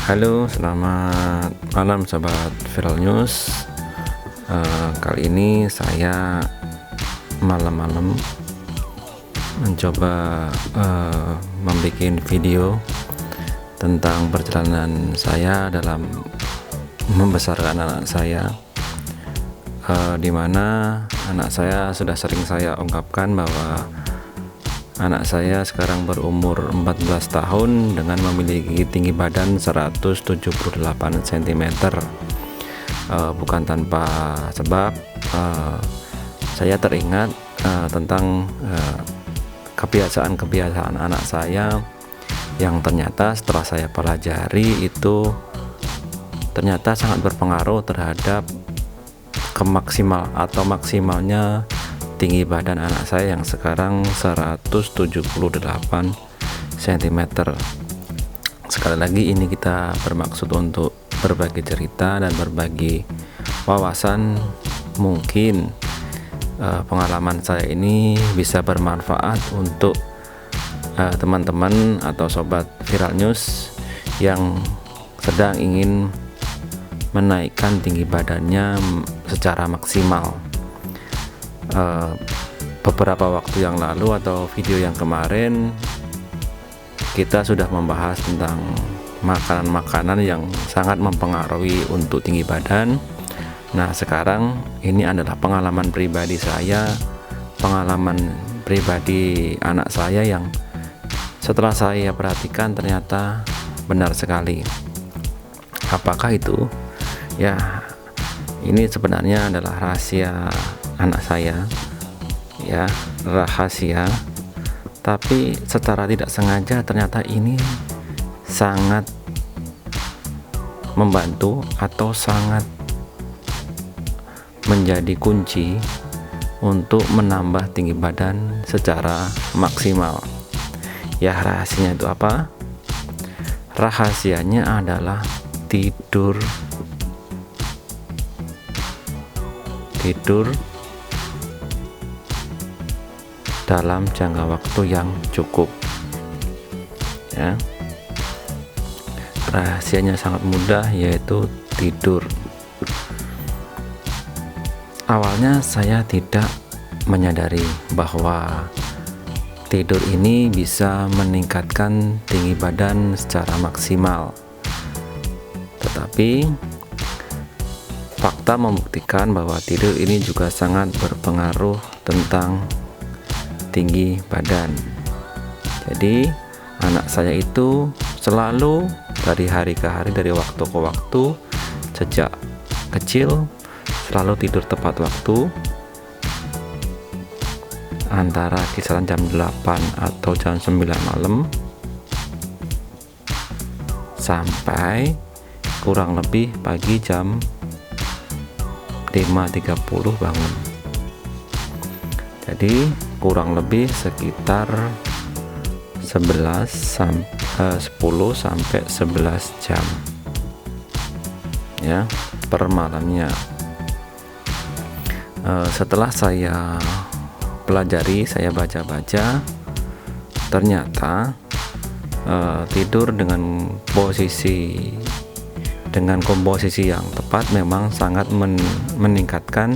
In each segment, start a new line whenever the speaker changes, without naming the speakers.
Halo, selamat malam sobat Viral News. Kali ini saya malam-malam mencoba membuat video tentang perjalanan saya dalam membesarkan anak saya, di mana anak saya sudah sering saya ungkapkan bahwa anak saya sekarang berumur 14 tahun dengan memiliki tinggi badan 178 cm. Bukan tanpa sebab saya teringat tentang kebiasaan-kebiasaan anak saya yang ternyata setelah saya pelajari itu ternyata sangat berpengaruh terhadap maksimalnya tinggi badan anak saya yang sekarang 178 cm. Sekali lagi ini kita bermaksud untuk berbagi cerita dan berbagi wawasan. Mungkin pengalaman saya ini bisa bermanfaat untuk teman-teman atau sobat Viral News yang sedang ingin menaikkan tinggi badannya secara maksimal. Beberapa waktu yang lalu atau video yang kemarin kita sudah membahas tentang makanan-makanan yang sangat mempengaruhi untuk tinggi badan. Nah, sekarang ini adalah pengalaman pribadi saya, pengalaman pribadi anak saya yang setelah saya perhatikan ternyata benar sekali. Apakah itu? Ya, ini sebenarnya adalah rahasia anak saya, ya, rahasia, tapi secara tidak sengaja ternyata ini sangat membantu atau sangat menjadi kunci untuk menambah tinggi badan secara maksimal. Ya, rahasianya itu apa? Rahasianya adalah tidur dalam jangka waktu yang cukup, ya. Rahasianya sangat mudah, yaitu tidur. Awalnya saya tidak menyadari bahwa tidur ini bisa meningkatkan tinggi badan secara maksimal, tetapi fakta membuktikan bahwa tidur ini juga sangat berpengaruh tentang tinggi badan. Jadi anak saya itu selalu dari hari ke hari, dari waktu ke waktu, sejak kecil selalu tidur tepat waktu, antara kisaran jam 8 atau jam 9 malam sampai kurang lebih pagi jam 5.30 bangun. Jadi kurang lebih sekitar 10 sampai 11 jam, ya, per malamnya. Setelah saya pelajari, saya baca-baca, ternyata tidur dengan komposisi yang tepat memang sangat meningkatkan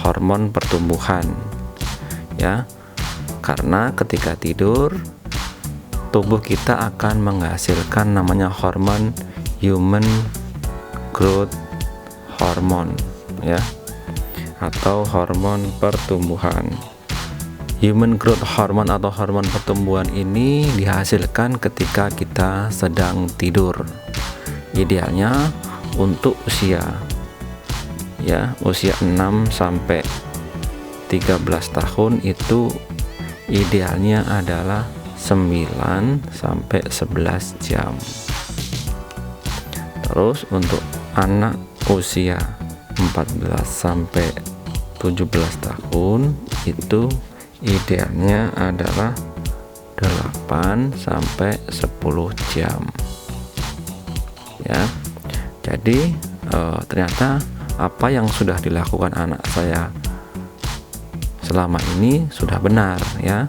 hormon pertumbuhan, ya, karena ketika tidur tubuh kita akan menghasilkan namanya hormon human growth hormone, ya, atau hormon pertumbuhan. Human growth hormone atau hormon pertumbuhan ini dihasilkan ketika kita sedang tidur. Idealnya untuk usia 6 sampai 13 tahun itu idealnya adalah 9 sampai 11 jam. Terus untuk anak usia 14 sampai 17 tahun itu idealnya adalah 8 sampai 10 jam. Ya. Jadi ternyata apa yang sudah dilakukan anak saya selama ini sudah benar, ya.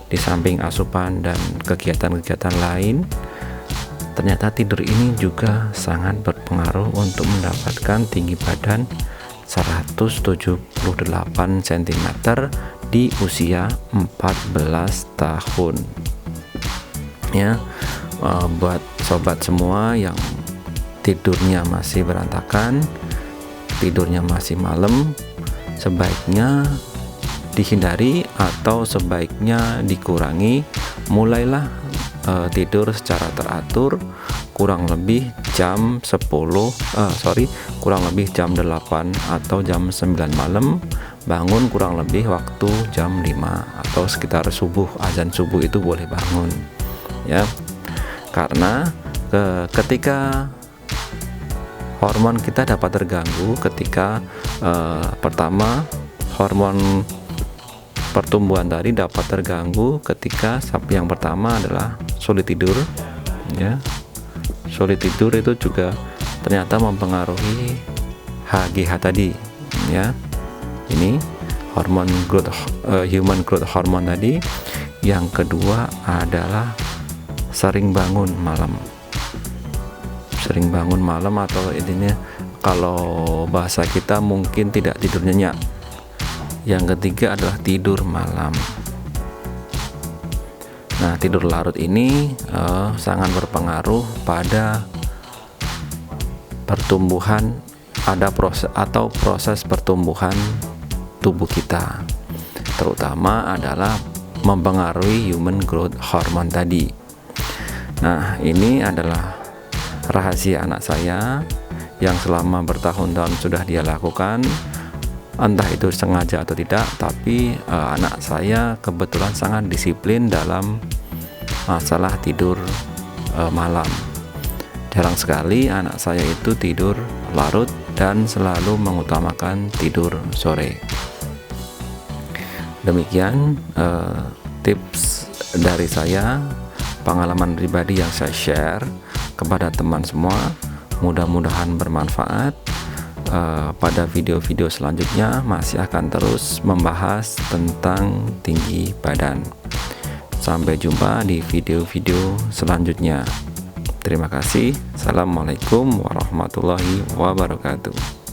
Di samping asupan dan kegiatan-kegiatan lain, ternyata tidur ini juga sangat berpengaruh untuk mendapatkan tinggi badan 178 cm di usia 14 tahun ya. Buat sobat semua yang tidurnya masih berantakan, tidurnya masih malam, sebaiknya dihindari atau sebaiknya dikurangi. Mulailah tidur secara teratur, kurang lebih jam 8 atau jam 9 malam, bangun kurang lebih waktu jam 5 atau sekitar subuh, azan subuh itu boleh bangun ya. Karena ketika hormon kita dapat terganggu ketika pertama hormon pertumbuhan tadi dapat terganggu ketika yang pertama adalah sulit tidur ya. Sulit tidur itu juga ternyata mempengaruhi HGH tadi ya. Ini hormon growth human growth hormone tadi. Yang kedua adalah sering bangun malam. Sering bangun malam atau intinya kalau bahasa kita mungkin tidak tidur nyenyak. Yang ketiga adalah tidur malam. Nah, tidur larut ini sangat berpengaruh pada pertumbuhan, ada proses pertumbuhan tubuh kita, terutama adalah mempengaruhi human growth hormone tadi. Nah, ini adalah rahasia anak saya yang selama bertahun-tahun sudah dia lakukan. Entah itu sengaja atau tidak, tapi anak saya kebetulan sangat disiplin dalam masalah tidur malam. Jarang sekali anak saya itu tidur larut dan selalu mengutamakan tidur sore. Demikian tips dari saya, pengalaman pribadi yang saya share kepada teman semua. Mudah-mudahan bermanfaat. Pada video-video selanjutnya masih akan terus membahas tentang tinggi badan. Sampai jumpa di video-video selanjutnya. Terima kasih. Assalamualaikum warahmatullahi wabarakatuh.